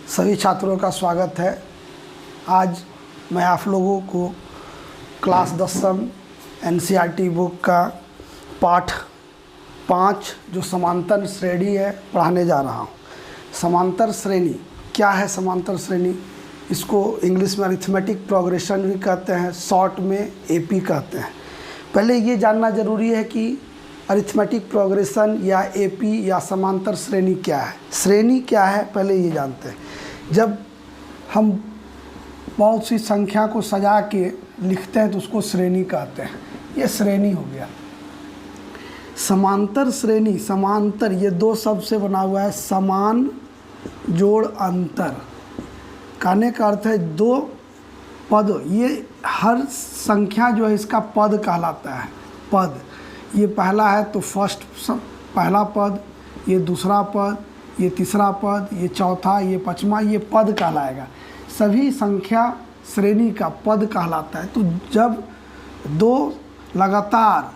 सभी छात्रों का स्वागत है। आज मैं आप लोगों को क्लास 10वीं एनसीईआरटी बुक का पाठ 5 जो समांतर श्रेणी है पढ़ाने जा रहा हूँ। समांतर श्रेणी क्या है? समांतर श्रेणी इसको इंग्लिश में अरिथमेटिक प्रोग्रेशन भी कहते हैं, शॉर्ट में एपी कहते हैं। पहले ये जानना ज़रूरी है कि अरिथमेटिक प्रोग्रेशन या एपी या समांतर श्रेणी क्या है। श्रेणी क्या है पहले ये जानते हैं। जब हम बहुत सी संख्या को सजा के लिखते हैं तो उसको श्रेणी कहते हैं। ये श्रेणी हो गया। समांतर श्रेणी, समांतर ये दो शब्द से बना हुआ है, समान जोड़ अंतर। कहने का अर्थ है दो पद, ये हर संख्या जो है इसका पद कहलाता है। पद, ये पहला है तो फर्स्ट पहला पद, ये दूसरा पद, ये तीसरा पद, ये चौथा, ये पांचवा, ये पद कहलाएगा। सभी संख्या श्रेणी का पद कहलाता है। तो जब दो लगातार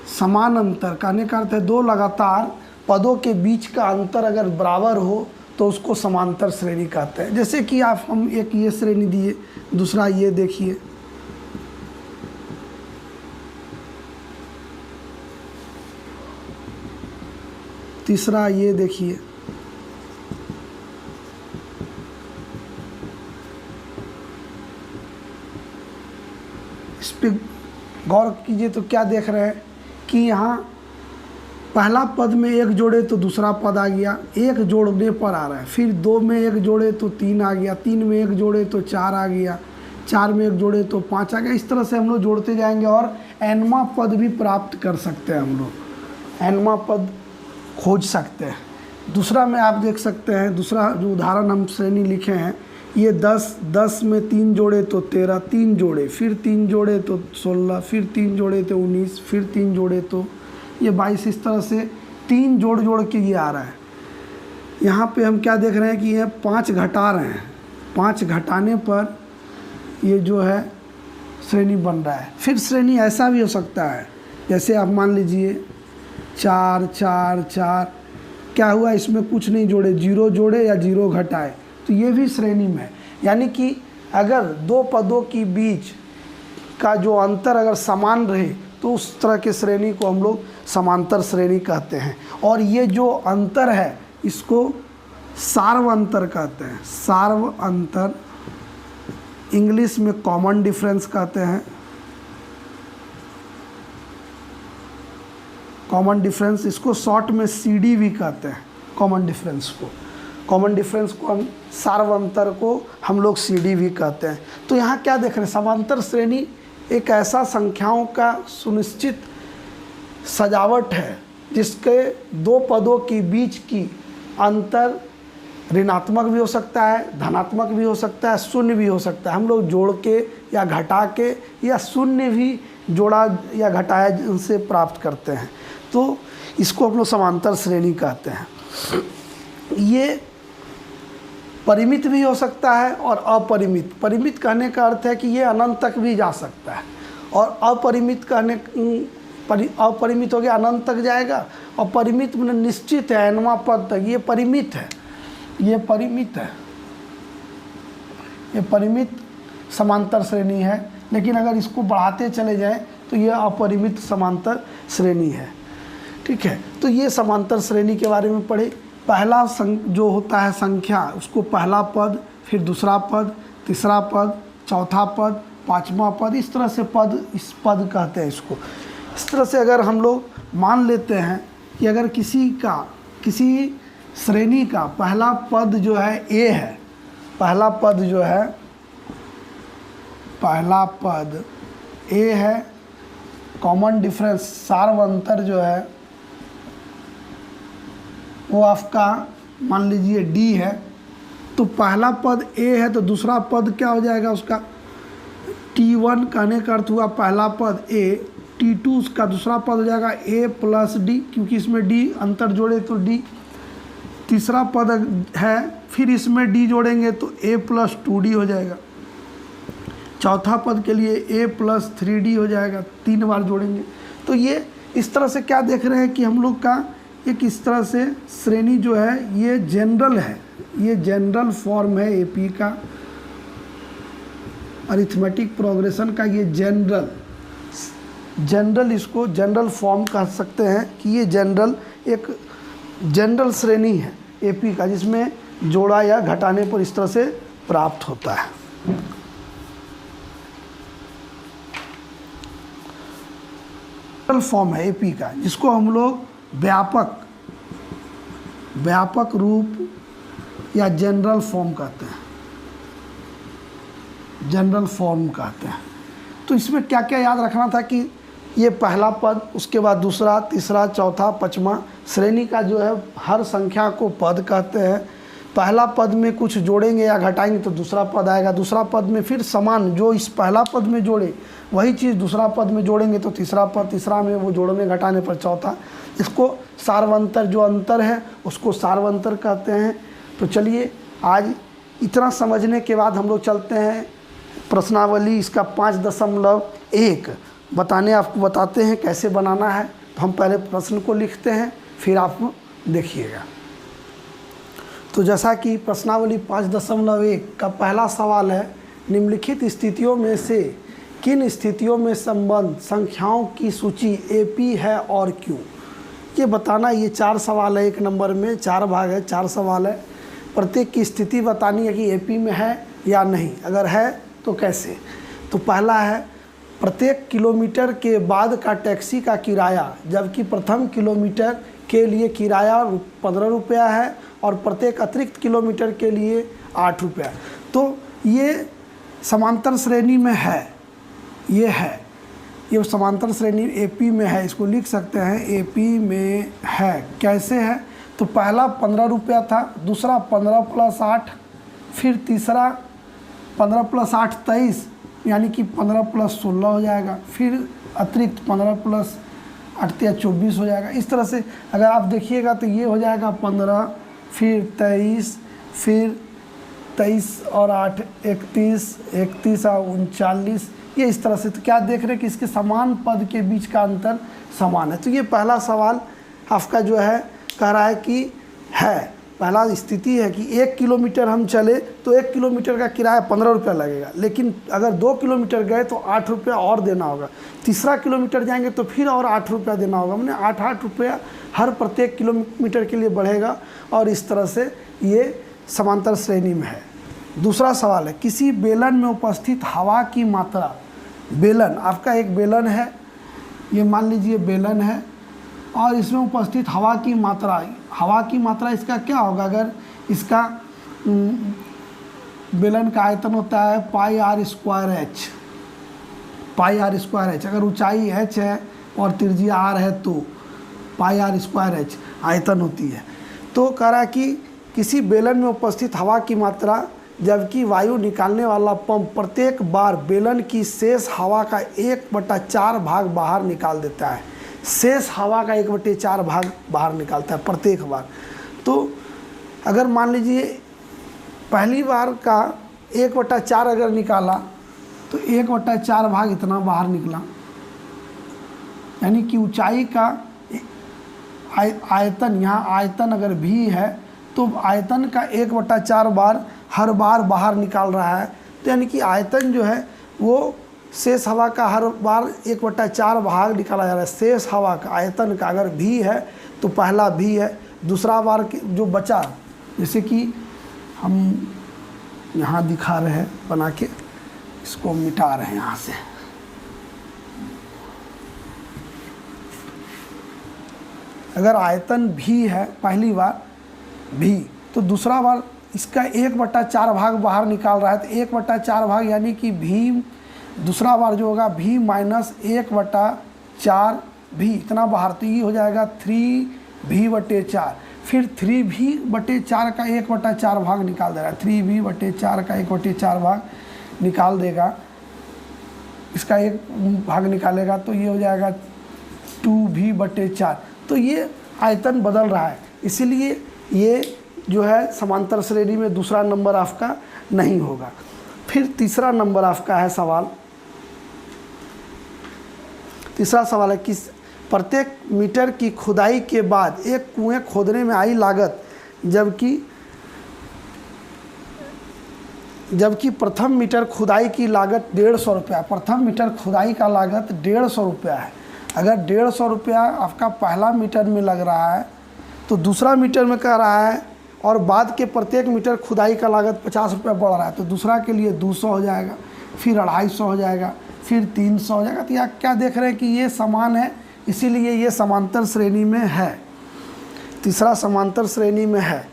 समान अंतर, कहने का अर्थ है दो लगातार पदों के बीच का अंतर अगर बराबर हो तो उसको समांतर श्रेणी कहते हैं। जैसे कि हम एक ये श्रेणी दिए, दूसरा ये देखिए, तीसरा ये देखिए, इस पर गौर कीजिए तो क्या देख रहे हैं कि यहाँ पहला पद में एक जोड़े तो दूसरा पद आ गया, एक जोड़ने पर आ रहा है। फिर दो में एक जोड़े तो तीन आ गया, तीन में एक जोड़े तो चार आ गया, चार में एक जोड़े तो पाँच आ गया। इस तरह से हम लोग जोड़ते जाएंगे और एनवा पद भी प्राप्त कर सकते हैं। हम लोग एनवा पद खोज सकते हैं। दूसरा में आप देख सकते हैं, दूसरा जो उदाहरण हम श्रेणी लिखे हैं, ये 10 में 3 जोड़े तो 13, 3 जोड़े, फिर 3 जोड़े तो 16, फिर 3 जोड़े तो 19, फिर 3 जोड़े तो ये 22। इस तरह से 3 जोड़ के ये आ रहा है। यहाँ पे हम क्या देख रहे हैं कि ये 5 घटा रहे हैं, 5 घटाने पर ये जो है श्रेणी बन रहा है। फिर श्रेणी ऐसा भी हो सकता है, जैसे आप मान लीजिए 4 4 4, क्या हुआ इसमें कुछ नहीं जोड़े, 0 जोड़े या 0 घटाए, तो ये भी श्रेणी में है। यानी कि अगर दो पदों के बीच का जो अंतर अगर समान रहे तो उस तरह के श्रेणी को हम लोग समांतर श्रेणी कहते हैं। और ये जो अंतर है इसको सार्व अंतर कहते हैं। सार्व अंतर, इंग्लिश में कॉमन डिफरेंस कहते हैं। कॉमन डिफरेंस, इसको शॉर्ट में सीडी भी कहते हैं। कॉमन डिफरेंस को हम सार्व अंतर को हम लोग सीडी भी कहते हैं। तो यहाँ क्या देख रहे हैं, समांतर श्रेणी एक ऐसा संख्याओं का सुनिश्चित सजावट है जिसके दो पदों के बीच की अंतर ऋणात्मक भी हो सकता है, धनात्मक भी हो सकता है, शून्य भी हो सकता है। हम लोग जोड़ के या घटा के या शून्य भी जोड़ा या घटाया से प्राप्त करते हैं। तो इसको हम लोग समांतर श्रेणी कहते हैं। ये परिमित भी हो सकता है और अपरिमित। परिमित कहने का अर्थ है कि ये अनंत तक भी जा सकता है, और अपरिमित अपरिमित हो गया अनंत तक जाएगा, और परिमित में निश्चित है एनवा पद तक। ये परिमित है, ये परिमित है, ये परिमित समांतर श्रेणी है। लेकिन अगर इसको बढ़ाते चले जाएं तो ये अपरिमित समांतर श्रेणी है। ठीक है, तो ये समांतर श्रेणी के बारे में पढ़े। पहला जो होता है संख्या, उसको पहला पद, फिर दूसरा पद, तीसरा पद, चौथा पद, पांचवा पद, इस तरह से पद, इस पद कहते हैं इसको। इस तरह से अगर हम लोग मान लेते हैं कि अगर किसी श्रेणी का पहला पद जो है ए है, पहला पद जो है, पहला पद ए है, कॉमन डिफरेंस सार्व अंतर जो है वो आपका मान लीजिए डी है, तो पहला पद ए है तो दूसरा पद क्या हो जाएगा उसका T1। कहने का अर्थ हुआ पहला पद ए, T2 उसका दूसरा पद हो जाएगा ए प्लस डी, क्योंकि इसमें डी अंतर जोड़े तो डी। तीसरा पद है, फिर इसमें डी जोड़ेंगे तो ए प्लस 2D हो जाएगा। चौथा पद के लिए ए प्लस 3D हो जाएगा, 3 बार जोड़ेंगे। तो ये इस तरह से क्या देख रहे हैं कि हम लोग का एक इस तरह से श्रेणी जो है ये जनरल है, ये जनरल फॉर्म है एपी का, अरिथमेटिक प्रोग्रेशन का। ये जनरल इसको जनरल फॉर्म कह सकते हैं कि ये जनरल एक जनरल श्रेणी है एपी का, जिसमें जोड़ा या घटाने पर इस तरह से प्राप्त होता है। जनरल फॉर्म है एपी का, जिसको हम लोग व्यापक रूप या जनरल फॉर्म कहते हैं, जनरल फॉर्म कहते हैं। तो इसमें क्या क्या याद रखना था कि ये पहला पद, उसके बाद दूसरा, तीसरा, चौथा, पांचवा श्रेणी का जो है हर संख्या को पद कहते हैं। पहला पद में कुछ जोड़ेंगे या घटाएंगे तो दूसरा पद आएगा, दूसरा पद में फिर समान जो इस पहला पद में जोड़े वही चीज़ दूसरा पद में जोड़ेंगे तो तीसरा पद, तीसरा में वो जोड़ने घटाने पर चौथा। इसको सार्वंतर, जो अंतर है उसको सार्वंतर कहते हैं। तो चलिए आज इतना समझने के बाद हम लोग चलते हैं प्रश्नावली इसका 5.1 आपको बताते हैं कैसे बनाना है। तो हम पहले प्रश्न को लिखते हैं, फिर आप देखिएगा। तो जैसा कि प्रश्नावली 5.1 का पहला सवाल है, निम्नलिखित स्थितियों में से किन स्थितियों में संबंध संख्याओं की सूची एपी है और क्यों? ये बताना। ये 4 सवाल है, एक नंबर में 4 भाग है, 4 सवाल है। प्रत्येक की स्थिति बतानी है कि एपी में है या नहीं, अगर है तो कैसे। तो पहला है, प्रत्येक किलोमीटर के बाद का टैक्सी का किराया, जबकि प्रथम किलोमीटर के लिए किराया 15 रुपया है और प्रत्येक अतिरिक्त किलोमीटर के लिए 8 रुपया। तो ये समांतर श्रेणी में है, ये है, ये समांतर श्रेणी एपी में है। इसको लिख सकते हैं एपी में है। कैसे है? तो पहला 15 रुपया था, दूसरा 15 + 8, फिर तीसरा 15 + 8 23, यानी कि 15 + 16 हो जाएगा, फिर अतिरिक्त 15 + 8 या 24 हो जाएगा। इस तरह से अगर आप देखिएगा तो ये हो जाएगा 15, फिर 23, फिर 23 और 8 31, 31 और 39, ये इस तरह से। तो क्या देख रहे हैं कि इसके समान पद के बीच का अंतर समान है। तो ये पहला सवाल आपका जो है कह रहा है कि है, पहला स्थिति है कि 1 किलोमीटर हम चले तो 1 किलोमीटर का किराया 15 रुपया लगेगा, लेकिन अगर 2 किलोमीटर गए तो 8 रुपया और देना होगा। तीसरा किलोमीटर जाएंगे तो फिर और 8 रुपया देना होगा, मैंने 8 रुपया हर प्रत्येक किलोमीटर के लिए बढ़ेगा। और इस तरह से ये समांतर श्रेणी में है। दूसरा सवाल है, किसी बेलन में उपस्थित हवा की मात्रा, बेलन आपका एक बेलन है, ये मान लीजिए बेलन है और इसमें उपस्थित हवा की मात्रा इसका क्या होगा? अगर इसका बेलन का आयतन होता है πr²h, πr²h। अगर ऊंचाई h है और त्रिज्या r है तो πr²h आयतन होती है। तो कह रहा है कि किसी बेलन में उपस्थित हवा की मात्रा, जबकि वायु निकालने वाला पंप प्रत्येक बार बेलन की शेष हवा का 1/4 भाग बाहर निकाल देता है। शेष हवा का 1/4 भाग बाहर निकालता है प्रत्येक बार। तो अगर मान लीजिए पहली बार का 1/4 अगर निकाला तो 1/4 भाग इतना बाहर निकला, यानी कि ऊंचाई का आयतन, यहाँ आयतन अगर भी है तो आयतन का 1/4 बार हर बार बाहर निकाल रहा है। तो यानी कि आयतन जो है वो शेष हवा का हर बार 1/4 भाग निकाला जा रहा है। शेष हवा का आयतन का अगर भी है तो पहला भी है, दूसरा बार जो बचा, जैसे कि हम यहाँ दिखा रहे हैं बना के, इसको मिटा रहे हैं यहाँ से। अगर आयतन भी है पहली बार भी, तो दूसरा बार इसका 1/4 भाग बाहर निकाल रहा है। तो 1/4 भाग यानी कि भी, दूसरा बार जो होगा भी माइनस 1/4 भी इतना बाहर, तो ये हो जाएगा 3v/4। फिर 3v/4 का 1/4 भाग निकाल दे रहा है, 3v/4 का 1/4 भाग निकाल देगा, इसका एक भाग निकालेगा तो ये हो जाएगा 2v/4। तो ये आयतन बदल रहा है, इसीलिए ये जो है समांतर श्रेणी में दूसरा नंबर आपका नहीं होगा। फिर तीसरा नंबर आपका है सवाल, तीसरा सवाल है कि प्रत्येक मीटर की खुदाई के बाद एक कुएं खोदने में आई लागत, जबकि जबकि प्रथम मीटर खुदाई की लागत 150 रुपया, प्रथम मीटर खुदाई का लागत 150 रुपया है। अगर 150 रुपया आपका पहला मीटर में लग रहा है तो दूसरा मीटर में कह रहा है और बाद के प्रत्येक मीटर खुदाई का लागत 50 रुपया बढ़ रहा है, तो दूसरा के लिए 200 हो जाएगा, फिर 250 हो जाएगा, फिर 300 हो जाएगा। तो यहाँ क्या देख रहे हैं कि ये समान है, इसीलिए ये समांतर श्रेणी में है, तीसरा समांतर श्रेणी में है।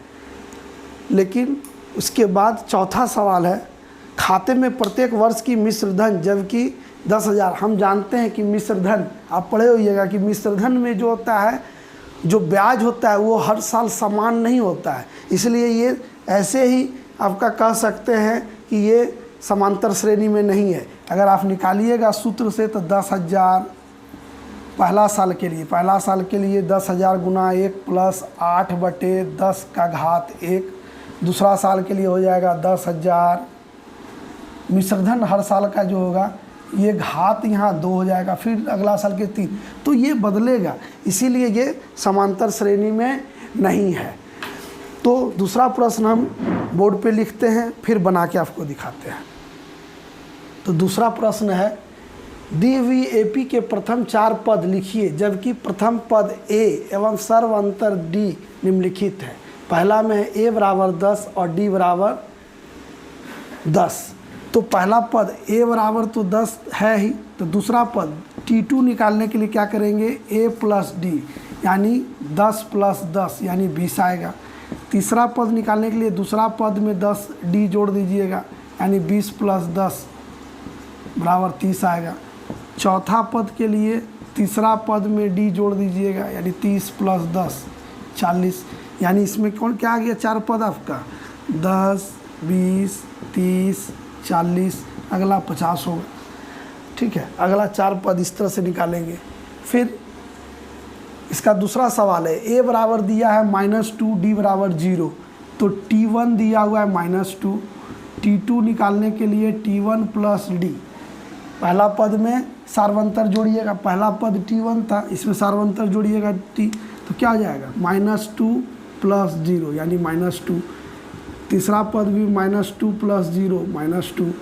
लेकिन उसके बाद चौथा सवाल है, खाते में प्रत्येक वर्ष की मिश्र धन जबकि 10,000। हम जानते हैं कि मिश्र धन, आप पढ़े होइएगा कि मिश्र धन में जो होता है, जो ब्याज होता है वो हर साल समान नहीं होता है, इसलिए ये ऐसे ही आपका कह सकते हैं कि ये समांतर श्रेणी में नहीं है। अगर आप निकालिएगा सूत्र से तो 10,000 पहला साल के लिए 10,000 गुना 1 प्लस 8/10 का घात 1, दूसरा साल के लिए हो जाएगा 10,000। मिश्रधन हर साल का जो होगा ये घात यहाँ 2 हो जाएगा, फिर अगला साल के 3, तो ये बदलेगा, इसीलिए ये समांतर श्रेणी में नहीं है। तो दूसरा प्रश्न हम बोर्ड पे लिखते हैं, फिर बना के आपको दिखाते हैं। तो दूसरा प्रश्न है, दी हुई एपी के प्रथम 4 पद लिखिए जबकि प्रथम पद ए एवं सर्वांतर डी निम्नलिखित है। पहला में है ए बराबर 10 और डी बराबर 10। तो पहला पद ए बराबर तो 10 है ही, तो दूसरा पद T2 निकालने के लिए क्या करेंगे, a प्लस डी यानी 10 प्लस 10 यानी 20 आएगा। तीसरा पद निकालने के लिए दूसरा पद में 10 डी जोड़ दीजिएगा यानी 20 प्लस 10 बराबर 30 आएगा। चौथा पद के लिए तीसरा पद में डी जोड़ दीजिएगा यानी 30 प्लस 10 40, यानी इसमें कौन क्या आ गया, 4 पद आपका 10 20 30 40, अगला 50 होगा। ठीक है, अगला 4 पद इस तरह से निकालेंगे। फिर इसका दूसरा सवाल है, ए बराबर दिया है -2 डी बराबर 0, तो T1 दिया हुआ है -2, T2 निकालने के लिए T1 प्लस डी, पहला पद में सार्वंतर जोड़िएगा, पहला पद T1 था, इसमें सार्वंतर जोड़िएगा T, तो क्या हो जाएगा -2 प्लस 0 यानी -2, तीसरा पद भी -2 प्लस 0 -2,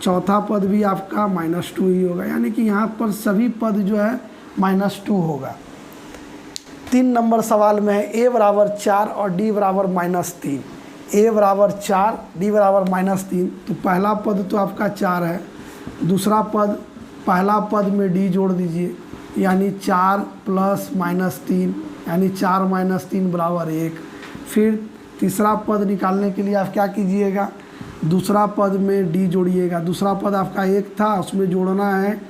चौथा पद भी आपका -2 ही होगा, यानी कि यहाँ पर सभी पद जो है -2 होगा। 3 नंबर सवाल में है ए बराबर 4 और डी बराबर -3, ए बराबर 4 डी बराबर -3, तो पहला पद तो आपका 4 है, दूसरा पद पहला पद में डी जोड़ दीजिए यानी 4 प्लस -3 यानी 4 - 3 बराबर 1। फिर तीसरा पद निकालने के लिए आप क्या कीजिएगा, दूसरा पद में डी जोड़िएगा, दूसरा पद आपका 1 था उसमें जोड़ना है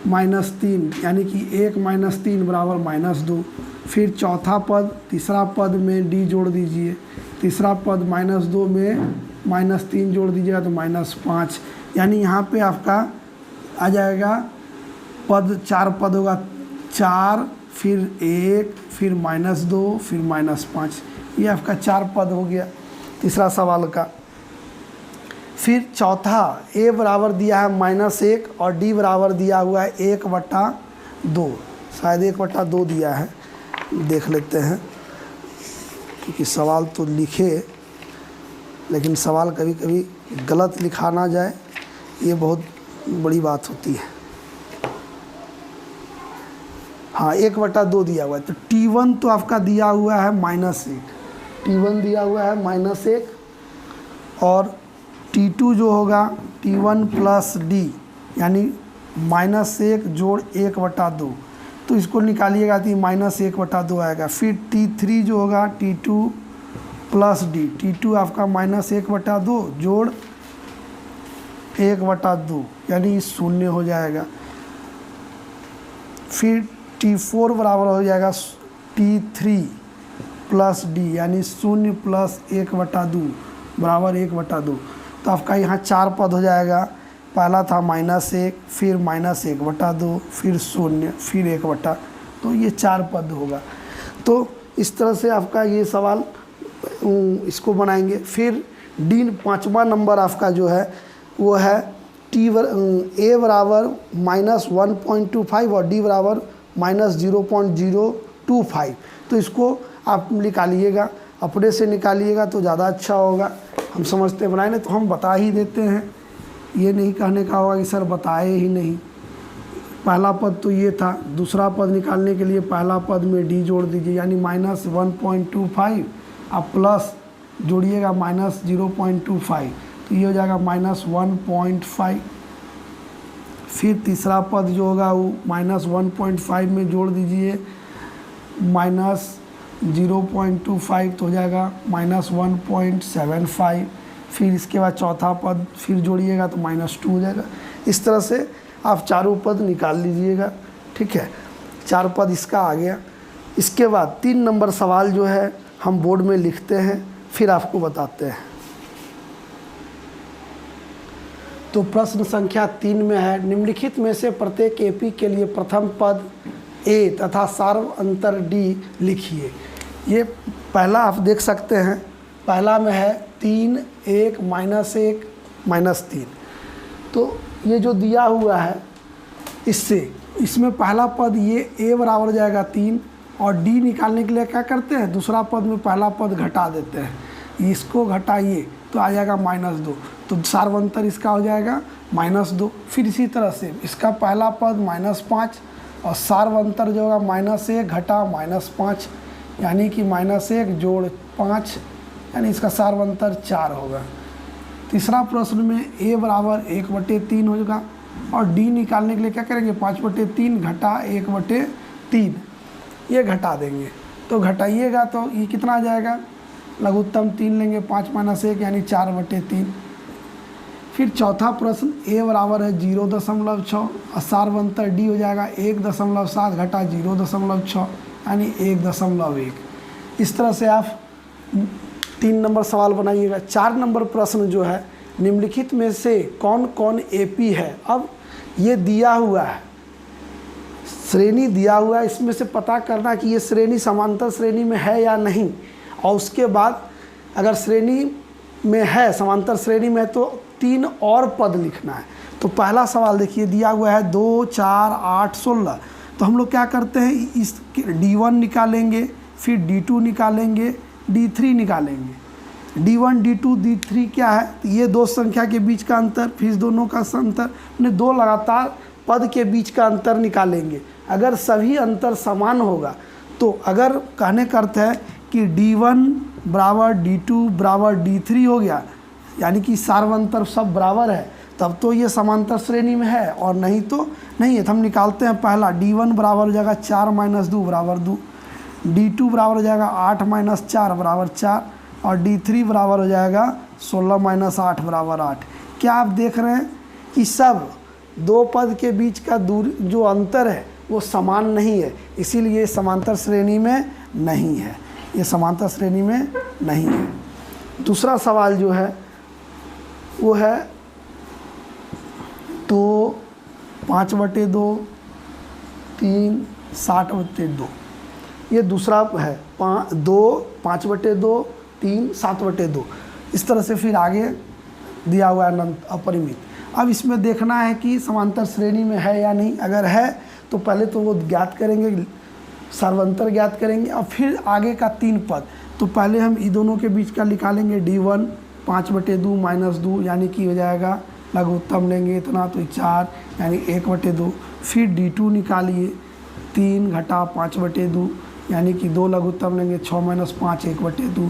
-3 यानी कि 1 - 3 बराबर -2। फिर चौथा पद तीसरा पद में डी जोड़ दीजिए, तीसरा पद -2 में -3 जोड़ दीजिएगा तो -5, यानी यहाँ पे आपका आ जाएगा पद 4 पद होगा, 4 फिर 1 फिर -2 फिर -5, ये आपका 4 पद हो गया तीसरा सवाल का। फिर चौथा ए बराबर दिया है -1 और डी बराबर दिया हुआ है 1/2, शायद 1/2 दिया है, देख लेते हैं, क्योंकि सवाल तो लिखे लेकिन सवाल कभी कभी गलत लिखा ना जाए, ये बहुत बड़ी बात होती है। हाँ 1/2 दिया हुआ है, तो T1 तो आपका दिया हुआ है -1, T1 दिया हुआ है -1 और T2 जो होगा T1 प्लस डी यानी -1 जोड़ 1/2, तो इसको निकालिएगा तो -1/2 आएगा। फिर T3 जो होगा T2 प्लस डी, T2 आपका -1/2 जोड़ 1/2 यानी 0 हो जाएगा। फिर T4 बराबर हो जाएगा T3 प्लस डी यानी 0 प्लस 1/2 बराबर 1/2, तो आपका यहाँ 4 पद हो जाएगा, पहला था -1 फिर -1/2 फिर 0 फिर 1/, तो ये 4 पद होगा। तो इस तरह से आपका ये सवाल इसको बनाएंगे। फिर डी 5वां नंबर आपका जो है वो है ए बराबर -1.25 और डी बराबर -0.025, तो इसको आप निकालिएगा, अपने से निकालिएगा तो ज़्यादा अच्छा होगा। हम समझते बनाए नहीं तो हम बता ही देते हैं, ये नहीं कहने का होगा कि सर बताए ही नहीं। पहला पद तो ये था, दूसरा पद निकालने के लिए पहला पद में डी जोड़ दीजिए, यानी -1.25 अब प्लस जोड़िएगा -0.25, तो ये हो जाएगा -1.5। फिर तीसरा पद जो होगा वो -1.5 में जोड़ दीजिए -0.25, तो हो जाएगा -1.75। फिर इसके बाद चौथा पद फिर जोड़िएगा तो -2 हो जाएगा। इस तरह से आप चारों पद निकाल लीजिएगा, ठीक है। 4 पद इसका आ गया। इसके बाद 3 नंबर सवाल जो है हम बोर्ड में लिखते हैं, फिर आपको बताते हैं। तो प्रश्न संख्या 3 में है, निम्नलिखित में से प्रत्येक एपी के लिए प्रथम पद ए तथा सार्व अंतर डी लिखिए। ये पहला आप देख सकते हैं, पहला में है 3, 1, -1, -3। तो ये जो दिया हुआ है इसमें पहला पद ये ए बराबर हो जाएगा 3, और डी निकालने के लिए क्या करते हैं, दूसरा पद में पहला पद घटा देते हैं, इसको घटाइए तो आ जाएगा -2, तो सार्वंतर इसका हो जाएगा -2। फिर इसी तरह से इसका पहला पद -5 और सार्वंतर जो होगा -1 घटा -5, यानी कि -1 जोड़ 5, यानी इसका सार्वंतर 4 होगा। तीसरा प्रश्न में a बराबर 1/3 होगा, और d निकालने के लिए क्या करेंगे, 5/3 घटा 1/3, ये घटा देंगे, तो घटाइएगा तो ये कितना आ जाएगा, लघुत्तम 3 लेंगे, 5 - 1 यानी 4/3। फिर चौथा प्रश्न a बराबर है 0.6 और सार्वंतर d हो जाएगा 1.7 घटा 0.6 यानी 1.1। इस तरह से आप 3 नंबर सवाल बनाइएगा। 4 नंबर प्रश्न जो है, निम्नलिखित में से कौन कौन एपी है। अब ये दिया हुआ है, श्रेणी दिया हुआ है, इसमें से पता करना कि ये श्रेणी समांतर श्रेणी में है या नहीं, और उसके बाद अगर श्रेणी में है, समांतर श्रेणी में है, तो 3 और पद लिखना है। तो पहला सवाल देखिए, दिया हुआ है 2, 4, 8, 16। तो हम लोग क्या करते हैं, इस D1 निकालेंगे, फिर D2 निकालेंगे, D3 निकालेंगे। D1, D2, D3 क्या है, तो ये दो संख्या के बीच का अंतर, फिर दोनों का अंतर, ने 2 लगातार पद के बीच का अंतर निकालेंगे। अगर सभी अंतर समान होगा, तो अगर कहने का अर्थ है कि D1 बराबर D2 बराबर D3 हो गया, यानी कि सार्वंतर सब बराबर है, तब तो ये समांतर श्रेणी में है, और नहीं तो नहीं है। तो हम निकालते हैं पहला, D1 बराबर हो जाएगा 4 - 2 बराबर 2, D2 बराबर हो जाएगा 8 - 4 बराबर 4, और D3 बराबर हो जाएगा 16 - 8 बराबर 8। क्या आप देख रहे हैं कि सब 2 पद के बीच का दूरी जो अंतर है वो समान नहीं है, इसीलिए समांतर श्रेणी में नहीं है, ये समांतर श्रेणी में नहीं है। दूसरा सवाल जो है वो है 2, 5/2, 3, 60/2। ये दूसरा है 2, 5/2, 3, 7/2। इस तरह से फिर आगे दिया हुआ है अनंत अपरिमित। अब इसमें देखना है कि समांतर श्रेणी में है या नहीं। अगर है तो पहले तो वो ज्ञात करेंगे, सार्वंतर ज्ञात करेंगे, और फिर आगे का 3 पद। तो पहले हम इन दोनों के बीच का निकालेंगे, D1 5/2 -2 यानी कि हो जाएगा, लघुत्तम लेंगे इतना तो 4 यानी 1/2। फिर D2 निकालिए, 3 घटा 5/2 यानी कि 2 लघुत्तम लेंगे, 6 - 5 1/2।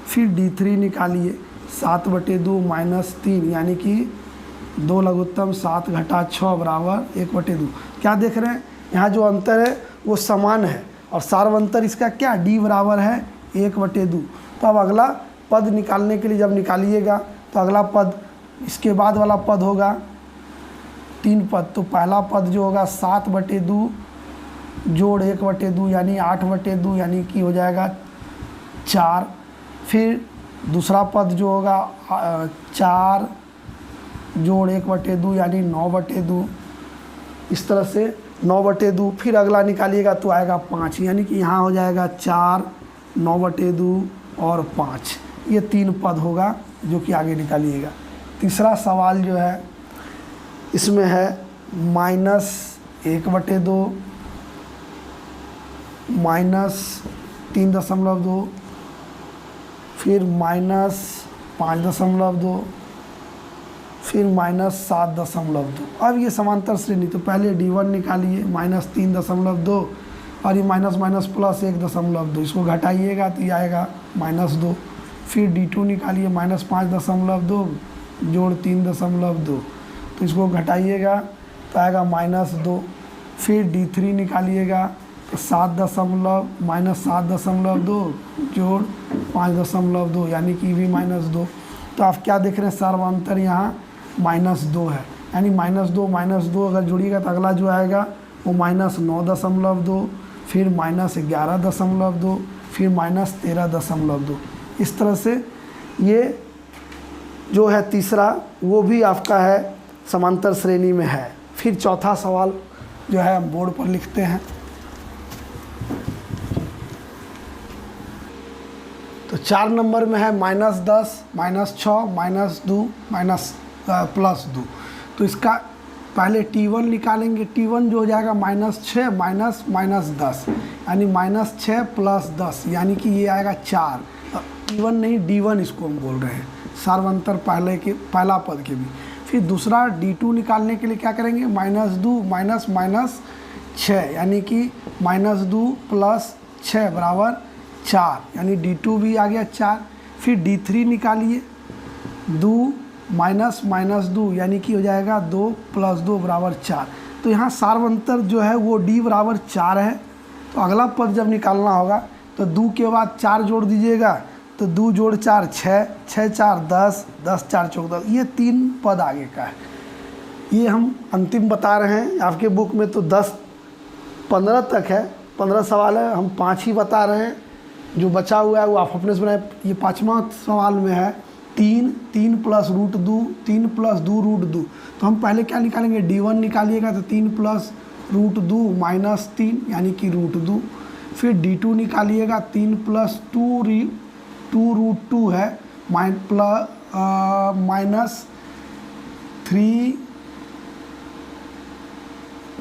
फिर D3 निकालिए, 7/2 -3 यानी कि 2 लघुत्तम 7 घटा 6 बराबर 1/2। क्या देख रहे हैं, यहाँ जो अंतर है वो समान है, और सार्वंतर इसका क्या, D बराबर है 1/2। तो अब अगला पद निकालने के लिए जब निकालिएगा तो अगला पद, इसके बाद वाला पद होगा 3 पद। तो पहला पद जो होगा 7/2 जोड़ 1/2 यानी 8/2 यानी कि हो जाएगा 4। फिर दूसरा पद जो होगा 4 जोड़ 1/2 यानी 9/2। इस तरह से 9/2। फिर अगला निकालिएगा तो आएगा 5, यानी कि यहाँ हो जाएगा 4, 9/2 और 5। ये 3 पद होगा जो कि आगे निकालिएगा। तीसरा सवाल जो है इसमें है -1/2 -3.2, फिर 5.2, फिर -7.2। अब ये समांतर श्रेणी, तो पहले D1 निकालिए -3.2 और ये माइनस माइनस प्लस 1.2, इसको घटाइएगा तो ये आएगा -2। फिर D2 निकालिए -5.2 जोड़ 3.2, तो इसको घटाइएगा तो आएगा -2। फिर D3 निकालिएगा तो -7.2 जोड़ 5.2 यानी कि भी -2। तो आप क्या देख रहे हैं, सर्वांतर यहाँ -2 है, यानी -2 अगर जोड़िएगा तो अगला जो आएगा वो -9.2, फिर -11.2, फिर -13.2। इस तरह से ये जो है तीसरा वो भी आपका है समांतर श्रेणी में है। फिर चौथा सवाल जो है हम बोर्ड पर लिखते हैं। तो 4 नंबर में है -10, -6, -2, +2। तो इसका पहले T1 निकालेंगे। T1 जो हो जाएगा -6 -10, यानी -6 + 10, यानी कि ये आएगा 4। T1 नहीं D1 इसको हम बोल रहे हैं, सर्वांतर पहला पद के भी। फिर दूसरा D2 निकालने के लिए क्या करेंगे, -2 -6, यानी कि -2 + 6 = 4, यानी D2 भी आ गया 4। फिर D3 निकालिए, 2 -2, यानी कि हो जाएगा 2 + 2 = 4। तो यहाँ सर्वांतर जो है वो D = 4 है। तो अगला पद जब निकालना होगा तो 2 के बाद 4 जोड़ दीजिएगा, तो 2 जोड़ 4 6, 6 4 10, 10 4 14, ये 3 पद आगे का है। ये हम अंतिम बता रहे हैं, आपके बुक में तो 10-15 तक है, 15 सवाल है, हम 5 ही बता रहे हैं। जो बचा हुआ है वो आप अपने से बनाए। ये 5वां सवाल में है 3 + √2, 3 + 2 √2। तो हम पहले क्या निकालेंगे, D1 निकालिएगा तो 3 + √2 -3, यानी कि √2। फिर D2 निकालिएगा, 3 + 2 √2 है, -3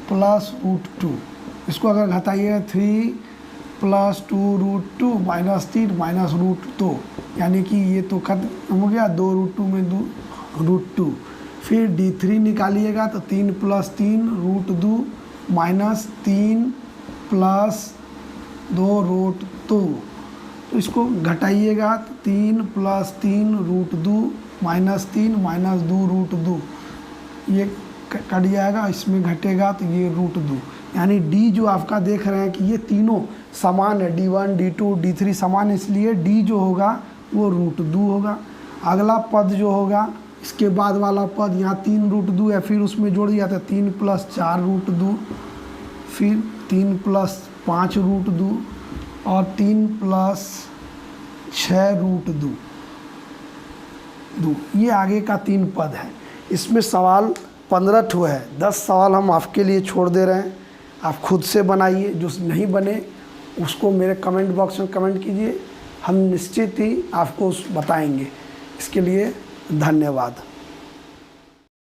+ √2। इसको अगर घटाइएगा 3 + 2 √2 -3 -√2, यानी कि ये तो खत्म हो गया, 2 √2 में 2 √2। फिर D3 निकालिएगा तो 3 + 3 √2 -3 + 2 √2। तो इसको घटाइएगा तो 3 + 3 √2 -3 -2 √2, ये कट जाएगा, इसमें घटेगा तो ये √2। यानी D जो आपका देख रहे हैं कि ये तीनों समान है, D1 D2 D3 समान है, इसलिए D जो होगा वो √2 होगा। अगला पद जो होगा इसके बाद वाला पद, यहाँ 3 √2 है, फिर उसमें जोड़ दिया था 3 + 4 √2, फिर 3 + 5 √2 और 3 + 6 √2। ये आगे का 3 पद है। इसमें सवाल 15 ठो है, 10 सवाल हम आपके लिए छोड़ दे रहे हैं, आप खुद से बनाइए। जो नहीं बने उसको मेरे कमेंट बॉक्स में कमेंट कीजिए, हम निश्चित ही आपको बताएंगे। इसके लिए धन्यवाद।